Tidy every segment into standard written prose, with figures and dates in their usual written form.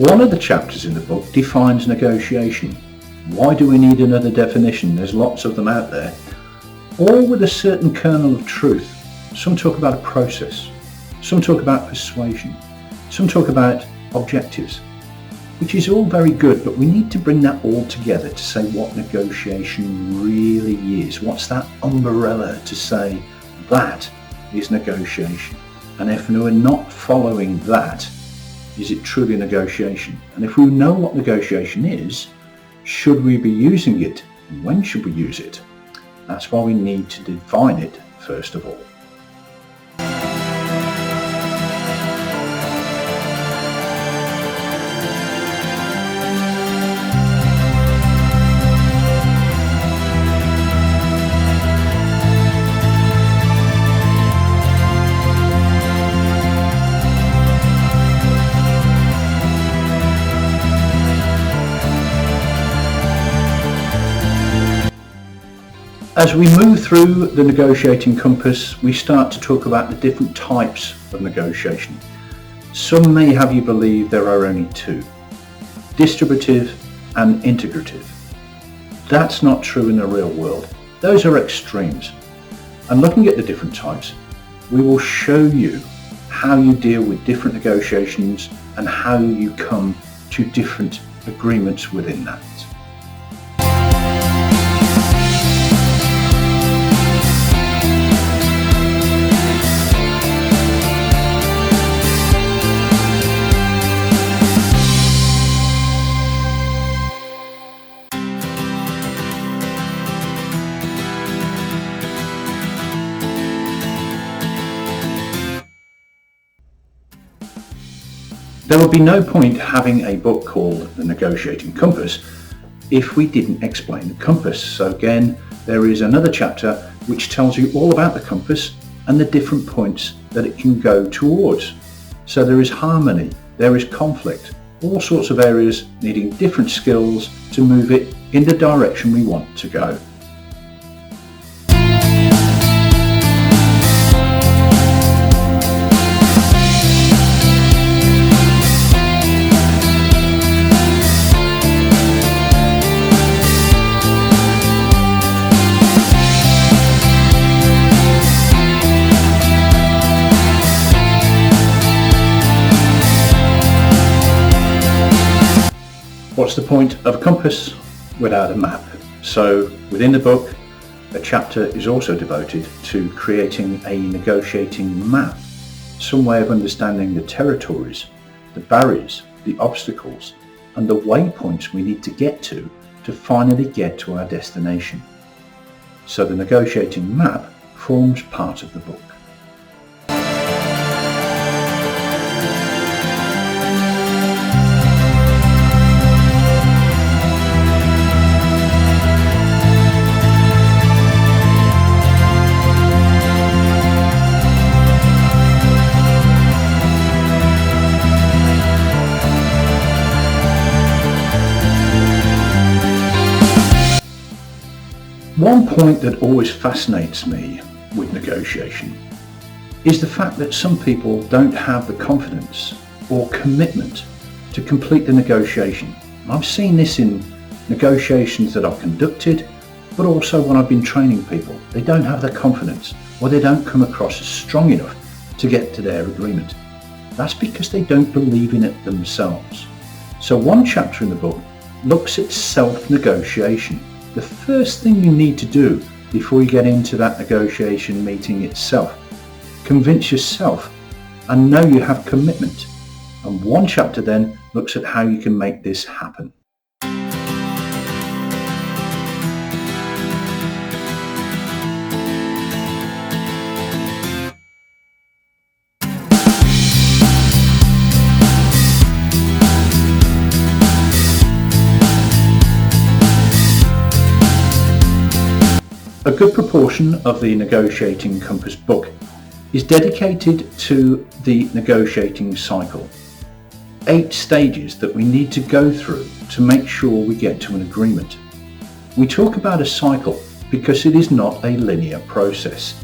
One of the chapters in the book defines negotiation. Why do we need another definition? There's lots of them out there, all with a certain kernel of truth. Some talk about a process, some talk about persuasion, some talk about objectives, which is all very good, but we need to bring that all together to say what negotiation really is. What's that umbrella to say that is negotiation? And if we're not following that, is it truly negotiation? And if we know what negotiation is, should we be using it? When should we use it? That's why we need to define it first of all. As we move through the negotiating compass, we start to talk about the different types of negotiation. Some may have you believe there are only two, distributive and integrative. That's not true in the real world. Those are extremes. And looking at the different types, we will show you how you deal with different negotiations and how you come to different agreements within that. There would be no point having a book called The Negotiating Compass if we didn't explain the compass. So again, there is another chapter which tells you all about the compass and the different points that it can go towards. So there is harmony, there is conflict, all sorts of areas needing different skills to move it in the direction we want to go. What's the point of a compass without a map? So within the book, a chapter is also devoted to creating a negotiating map, some way of understanding the territories, the barriers, the obstacles, and the waypoints we need to get to finally get to our destination. So the negotiating map forms part of the book. One point that always fascinates me with negotiation is the fact that some people don't have the confidence or commitment to complete the negotiation. I've seen this in negotiations that I've conducted, but also when I've been training people. They don't have the confidence, or they don't come across as strong enough to get to their agreement. That's because they don't believe in it themselves. So one chapter in the book looks at self-negotiation. The first thing you need to do before you get into that negotiation meeting itself, convince yourself and know you have commitment. And one chapter then looks at how you can make this happen. A good proportion of the Negotiating Compass book is dedicated to the negotiating cycle. 8 stages that we need to go through to make sure we get to an agreement. We talk about a cycle because it is not a linear process.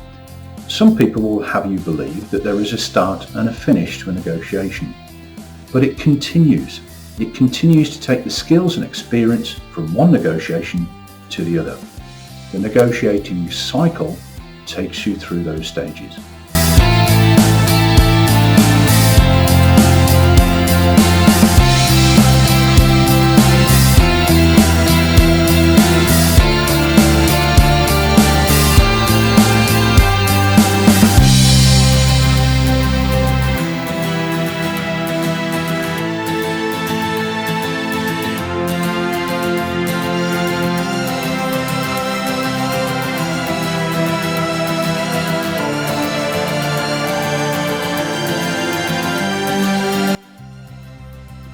Some people will have you believe that there is a start and a finish to a negotiation, but it continues. it continues to take the skills and experience from one negotiation to the other. The negotiating cycle takes you through those stages.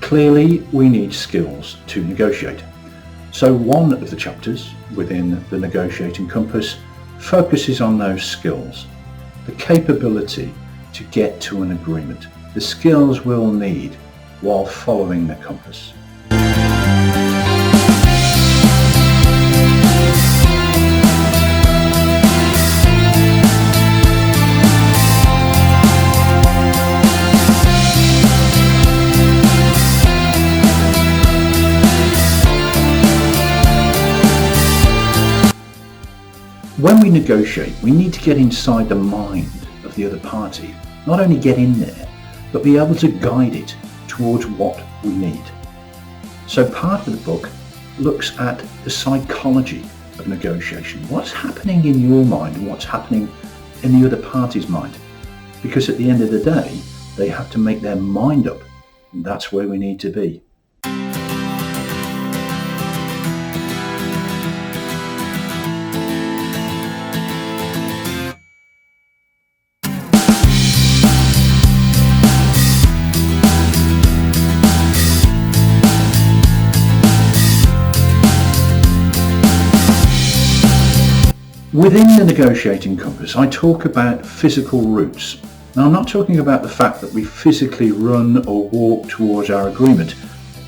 Clearly, we need skills to negotiate. So one of the chapters within the Negotiating Compass focuses on those skills, the capability to get to an agreement, the skills we'll need while following the compass. When we negotiate, we need to get inside the mind of the other party, not only get in there, but be able to guide it towards what we need. So part of the book looks at the psychology of negotiation. What's happening in your mind and what's happening in the other party's mind? Because at the end of the day, they have to make their mind up, and that's where we need to be. Within the Negotiating Compass, I talk about physical routes. Now, I'm not talking about the fact that we physically run or walk towards our agreement.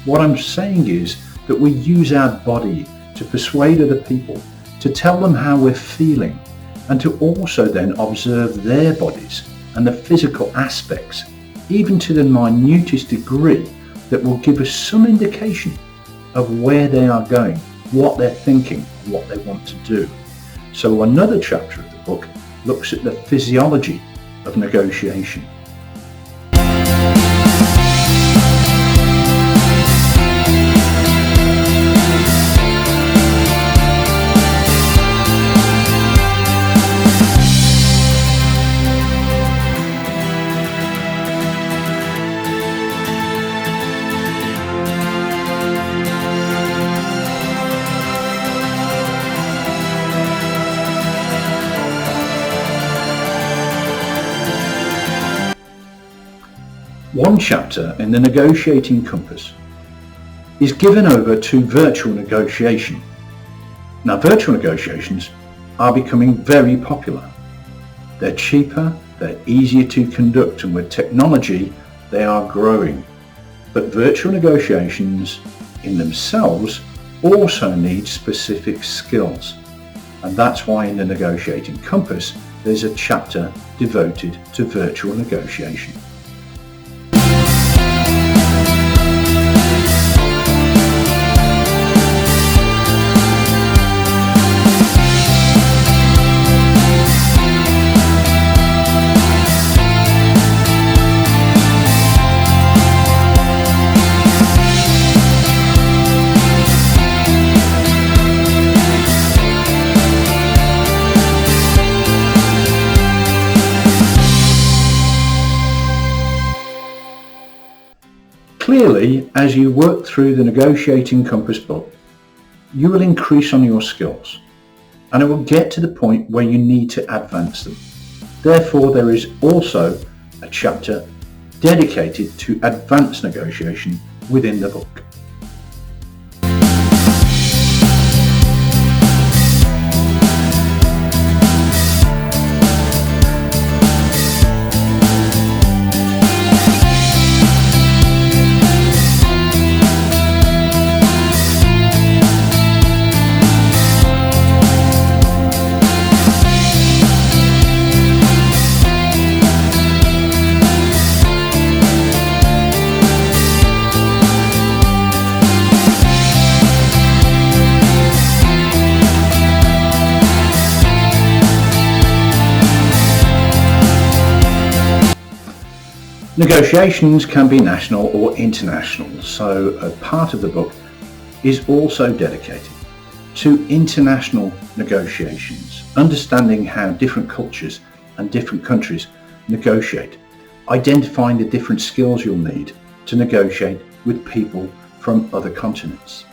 What I'm saying is that we use our body to persuade other people, to tell them how we're feeling, and to also then observe their bodies and the physical aspects, even to the minutest degree, that will give us some indication of where they are going, what they're thinking, what they want to do. So another chapter of the book looks at the physiology of negotiation. One chapter in the Negotiating Compass is given over to virtual negotiation. Now, virtual negotiations are becoming very popular. They're cheaper, they're easier to conduct, and with technology, they are growing. But virtual negotiations in themselves also need specific skills. And that's why in the Negotiating Compass, there's a chapter devoted to virtual negotiation. Clearly, as you work through the Negotiating Compass book, you will increase on your skills, and it will get to the point where you need to advance them. Therefore, there is also a chapter dedicated to advanced negotiation within the book. Negotiations can be national or international, so a part of the book is also dedicated to international negotiations, understanding how different cultures and different countries negotiate, identifying the different skills you'll need to negotiate with people from other continents.